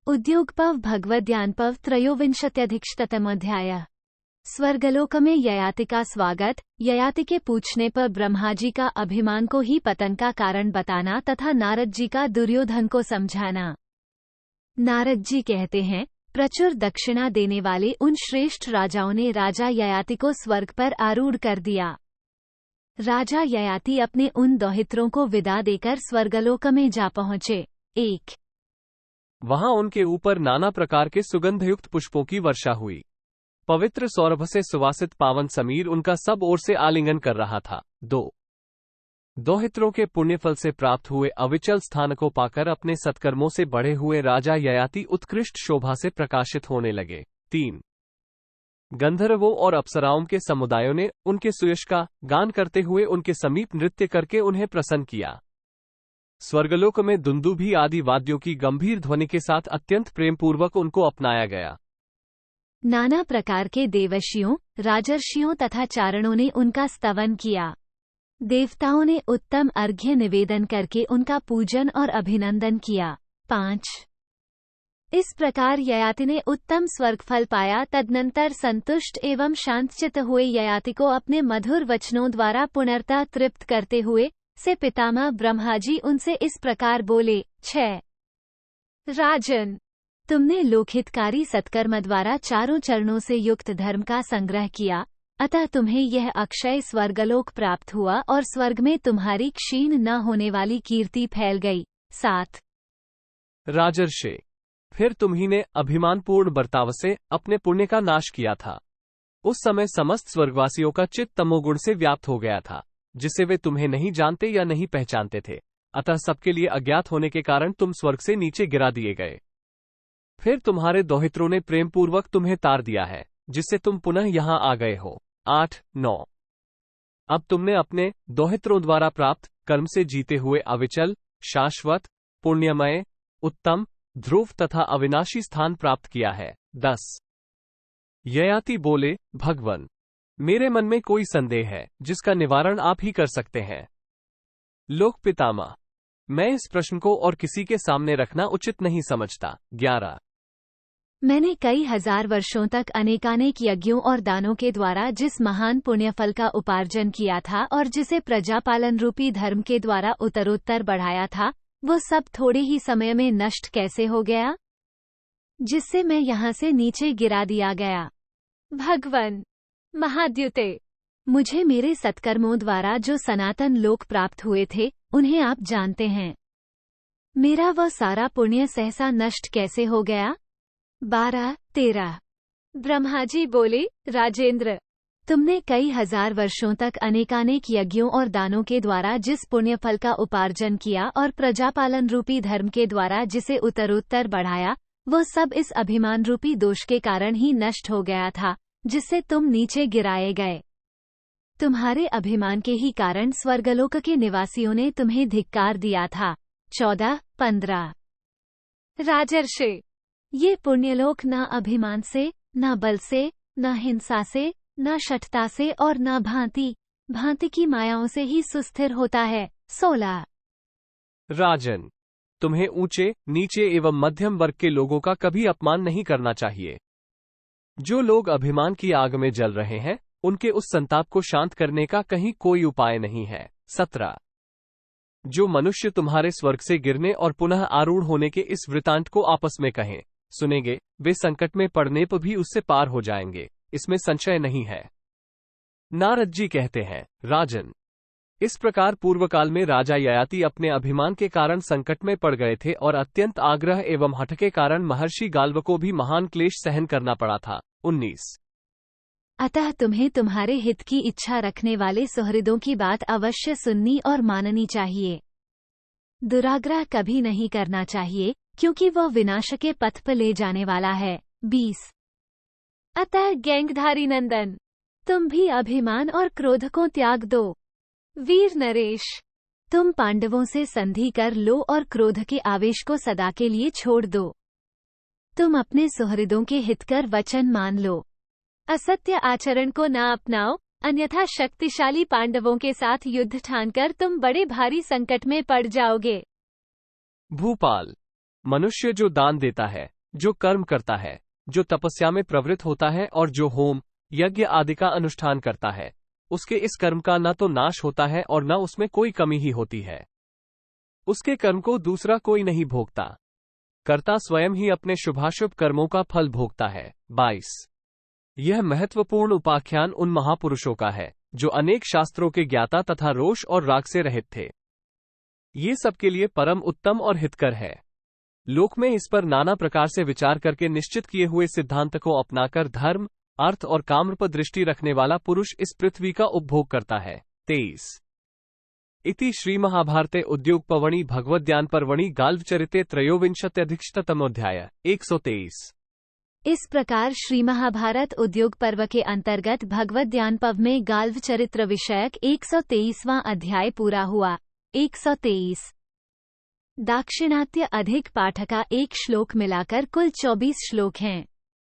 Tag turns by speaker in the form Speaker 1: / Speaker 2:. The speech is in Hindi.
Speaker 1: उद्योगपव भगवद्यानपव त्रयोविंशत्यधिकशतमोऽध्यायः। स्वर्गलोक में ययाति का स्वागत। ययाति के पूछने पर ब्रह्मा जी का अभिमान को ही पतन का कारण बताना तथा नारद जी का दुर्योधन को समझाना। नारद जी कहते हैं, प्रचुर दक्षिणा देने वाले उन श्रेष्ठ राजाओं ने राजा ययाति को स्वर्ग पर आरूढ़ कर दिया। राजा ययाति अपने उन दौहित्रों को विदा देकर स्वर्गलोक में जा पहुँचे। 1।
Speaker 2: वहां उनके ऊपर नाना प्रकार के सुगंधयुक्त पुष्पों की वर्षा हुई। पवित्र सौरभ से सुवासित पावन समीर उनका सब ओर से आलिंगन कर रहा था। 2। दौहित्रों के पुण्यफल से प्राप्त हुए अविचल स्थान को पाकर अपने सत्कर्मों से बढ़े हुए राजा ययाति उत्कृष्ट शोभा से प्रकाशित होने लगे। 3। गंधर्वों और अप्सराओं के समुदायों ने उनके सुयश का गान करते हुए उनके समीप नृत्य करके उन्हें प्रसन्न किया। स्वर्गलोक में दुंदुभी आदि वाद्यों की गंभीर ध्वनि के साथ अत्यंत प्रेमपूर्वक उनको अपनाया गया।
Speaker 1: नाना प्रकार के देवर्षियों, राजर्षियों तथा चारणों ने उनका स्तवन किया। देवताओं ने उत्तम अर्घ्य निवेदन करके उनका पूजन और अभिनंदन किया। 5। इस प्रकार ययाति ने उत्तम स्वर्गफल पाया। तदनंतर संतुष्ट एवं शांतचित्त हुए ययाति को अपने मधुर वचनों द्वारा पुनर्तः तृप्त करते हुए से पितामह ब्रह्मा जी उनसे इस प्रकार बोले। 6। राजन, तुमने लोकहितकारी सत्कर्म द्वारा चारों चरणों से युक्त धर्म का संग्रह किया, अतः तुम्हें यह अक्षय स्वर्गलोक प्राप्त हुआ और स्वर्ग में तुम्हारी क्षीण न होने वाली कीर्ति फैल गई। 7।
Speaker 2: राजर्षे, फिर तुम्ही ने अभिमानपूर्ण बर्ताव से अपने पुण्य का नाश किया था। उस समय समस्त स्वर्गवासियों का चित्त तमोगुण से व्याप्त हो गया था, जिसे वे तुम्हें नहीं जानते या नहीं पहचानते थे। अतः सबके लिए अज्ञात होने के कारण तुम स्वर्ग से नीचे गिरा दिए गए। फिर तुम्हारे दौहित्रों ने प्रेमपूर्वक तुम्हें तार दिया है, जिससे तुम पुनः यहां आ गए हो। 8, 9। अब तुमने अपने दौहित्रों द्वारा प्राप्त कर्म से जीते हुए अविचल, शाश्वत, पुण्यमय, उत्तम, ध्रुव तथा अविनाशी स्थान प्राप्त किया है। 10। ययाति बोले, भगवन, मेरे मन में कोई संदेह है जिसका निवारण आप ही कर सकते हैं। लोक पितामह, मैं इस प्रश्न को और किसी के सामने रखना उचित नहीं समझता। 11।
Speaker 1: मैंने कई हजार वर्षों तक अनेकानेक यज्ञों और दानों के द्वारा जिस महान पुण्यफल का उपार्जन किया था और जिसे प्रजापालन रूपी धर्म के द्वारा उत्तरोत्तर बढ़ाया था, वो सब थोड़े ही समय में नष्ट कैसे हो गया, जिससे मैं यहाँ से नीचे गिरा दिया गया। भगवन महाद्युते, मुझे मेरे सत्कर्मों द्वारा जो सनातन लोक प्राप्त हुए थे, उन्हें आप जानते हैं। मेरा वह सारा पुण्य सहसा नष्ट कैसे हो गया। 12, 13। ब्रह्मा जी बोले, राजेंद्र, तुमने कई हजार वर्षों तक अनेकानेक यज्ञों और दानों के द्वारा जिस पुण्यफल का उपार्जन किया और प्रजापालन रूपी धर्म के द्वारा जिसे उत्तरोत्तर बढ़ाया, वो सब इस अभिमान रूपी दोष के कारण ही नष्ट हो गया था, जिससे तुम नीचे गिराए गए। तुम्हारे अभिमान के ही कारण स्वर्गलोक के निवासियों ने तुम्हें धिक्कार दिया था। 14, 15। राजर्षे, ये पुण्यलोक न अभिमान से, न बल से, न हिंसा से, न शठता से और न भांति भांति की मायाओं से ही सुस्थिर होता है। 16।
Speaker 2: राजन, तुम्हें ऊंचे, नीचे एवं मध्यम वर्ग के लोगों का कभी अपमान नहीं करना चाहिए। जो लोग अभिमान की आग में जल रहे हैं, उनके उस संताप को शांत करने का कहीं कोई उपाय नहीं है। 17। जो मनुष्य तुम्हारे स्वर्ग से गिरने और पुनः आरूढ़ होने के इस वृतांत को आपस में कहें, सुनेंगे, वे संकट में पड़ने पर भी उससे पार हो जाएंगे, इसमें संशय नहीं है। नारद जी कहते हैं, राजन, इस प्रकार पूर्वकाल में राजा ययाति अपने अभिमान के कारण संकट में पड़ गए थे और अत्यंत आग्रह एवं हठ के कारण महर्षि गाल्व को भी महान क्लेश सहन करना पड़ा था। 19।
Speaker 1: अतः तुम्हें तुम्हारे हित की इच्छा रखने वाले सुहृदों की बात अवश्य सुननी और माननी चाहिए। दुराग्रह कभी नहीं करना चाहिए, क्योंकि वह विनाश के पथ पर ले जाने वाला है। 20। अतः गैंगधारी नंदन, तुम भी अभिमान और क्रोध को त्याग दो। वीर नरेश, तुम पांडवों से संधि कर लो और क्रोध के आवेश को सदा के लिए छोड़ दो। तुम अपने सुहृदों के हितकर वचन मान लो। असत्य आचरण को ना अपनाओ, अन्यथा शक्तिशाली पांडवों के साथ युद्ध ठानकर तुम बड़े भारी संकट में पड़ जाओगे।
Speaker 2: भूपाल, मनुष्य जो दान देता है जो कर्म करता है, जो तपस्या में प्रवृत्त होता है और जो होम, यज्ञ आदि का अनुष्ठान करता है, उसके इस कर्म का न तो नाश होता है और न उसमें कोई कमी ही होती है। उसके कर्म को दूसरा कोई नहीं भोगता। कर्ता स्वयं ही अपने शुभाशुभ कर्मों का फल भोगता है। 22। यह महत्वपूर्ण उपाख्यान उन महापुरुषों का है जो अनेक शास्त्रों के ज्ञाता तथा रोष और राग से रहित थे। ये सबके लिए परम उत्तम और हितकर है। लोक में इस पर नाना प्रकार से विचार करके निश्चित किए हुए सिद्धांत को अपनाकर धर्म, अर्थ और काम पर दृष्टि रखने वाला पुरुष इस पृथ्वी का उपभोग करता है। 23। इति श्री महाभारते उद्योग पर्वणि भगवद्ज्ञान पर्वणि गाल्वचरिते त्रयोविंशत्यधिकशतमोऽध्याय 123।
Speaker 1: इस प्रकार श्री महाभारत उद्योग पर्व के अंतर्गत भगवद ज्ञान पर्व में गाल्व चरित्र विषयक 123वां अध्याय पूरा हुआ। 123। दाक्षिणात्य अधिक पाठ का एक श्लोक मिलाकर कुल 24 श्लोक हैं।